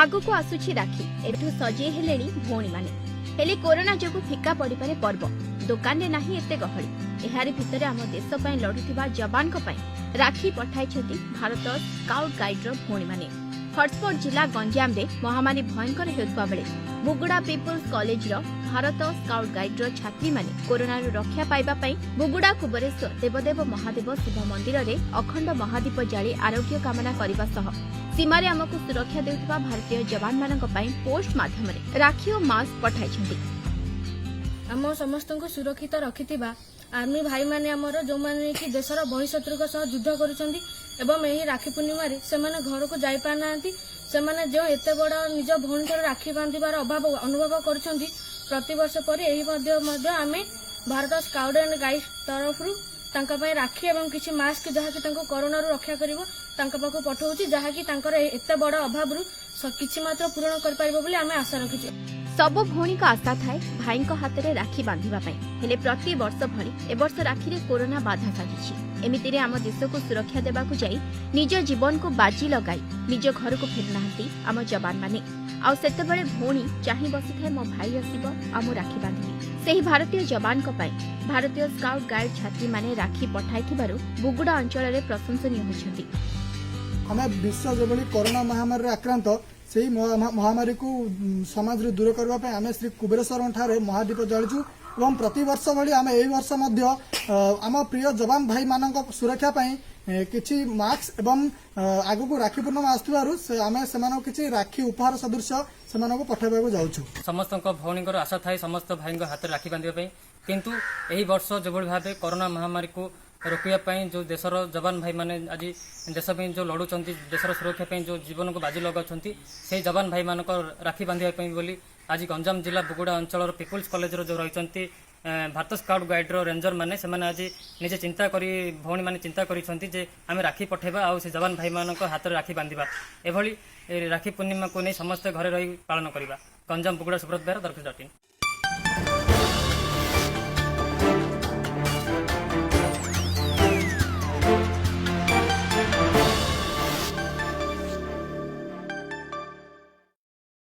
आगको आसुछि राखी एठू सजे हेलेनी भौणी माने हेले कोरोना जोगु फिका पड़ी पारे पर्व दुकान रे नाही एते गहली एहारी भितरे आम देश पय लढुथिबा जवान को पय राखी पठाइछथि भारत स्काउट गाइड रो भौणी माने। हॉटस्पॉट जिला गंजाम रे महामारी भयंकर हेउतबा बेले बुगुड़ा पीपुल्स कॉलेज रो भारत स्काउट गाइड रो छात्री माने कोरोना रो रक्षा पाइबा पय बुगुड़ा कुबरेश्वर देवदेव महादेव शिव मंदिर रे अखंड महादीप जाली आरोग्य कामना करबा सह सीमारे आमको सुरक्षा देउथिबा भारतीय जवान मानक पय पोस्ट माध्यम रे राखी और मास्क पठाइछथि। आम समस्त को सुरक्षित रखिथिबा आर्मी भाई माने हमर जो माने कि देशर बहिशत्रु को सह युद्ध करूछंती एवं एही राखी पूर्णिमा रे सेमाने घर को जाई पानांती सेमाने जो एते बड़ निज भौणीर राखी बांधिबार अभाव अनुभव करूछंती प्रति वर्ष परि एही मध्य आमे भारत स्काउट एंड गाइड तरफ रु तांका पय राखी एवं किछि मास्क जहा कि तांको कोरोना रु रक्षा करिवो तांका पाखु पठौछि जहा कि तांकर एते बड़ अभाव रु किछि मात्र पूर्ण कर पारिबो बोली आमे आशा रखिछु। सबु भौणी को आशा थाए भाई हाथ में राखी बांधिबा पई हेले प्रति वर्ष भली ए वर्ष राखी रे कोरोना बाधा साजिछि एमिति रे आम देश को सुरक्षा देबाकू जाई निज जीवन को बाजी लगाई निज घर को फेर नाहंती आम जवान माने आ सेते बेले भौणी चाहि बसी थाए मो भाई आसीबो आ मो राखी बांधिबी सेही भारतीय जवान को पई भारतीय स्काउट गाइड छात्री माने राखी पठाइथिबारु बुगुड़ा अंचल रे प्रशंसनीय होइछथि। आम विश्व जो कोरोना महामारी आक्रांत से महामारी को समाज रे दूर करबा पे आमे श्री कुबेरेश्वर ठारे महादीप जळिछु एवं प्रति वर्ष भली आमे एई वर्ष मध्य आम प्रिय जवान भाई मानक सुरक्षा पई किछि मास्क एवं आगु को राखी पूर्णिमा आस्तुवारु आमे सेमानो किछि राखी उपहार सदृश सेमानो को पठाइबाकू जाउछु। समस्त भौणी आशा थाए समस्त भाई हाथ राखी बांधिबा पई किंतु एही वर्ष जो भाबे कोरोना महामारी को रोकवा जो देशर जवान भाई माने आज देश जो लड़ुंट देशर सुरक्षा जो जीवन को बाजी लगाउछंती से जवान भाई मान राखी बांधिबा बोली आज गंजाम जिला बुगुड़ा अंचल पीपुल्स कॉलेज जो रही भारत स्काउट गाइड रेंजर माने से आज निजे चिंता करी भौणी माने चिंता करिसंती जे आमे राखी पठेबा आ से जवान भाई मान हाथ राखी बांधिबा एभली राखी पूर्णिमा को नहीं समस्त घरे रही पालन करवा। गंजाम बुगुड़ा सुब्रत बेहरा दर्शक।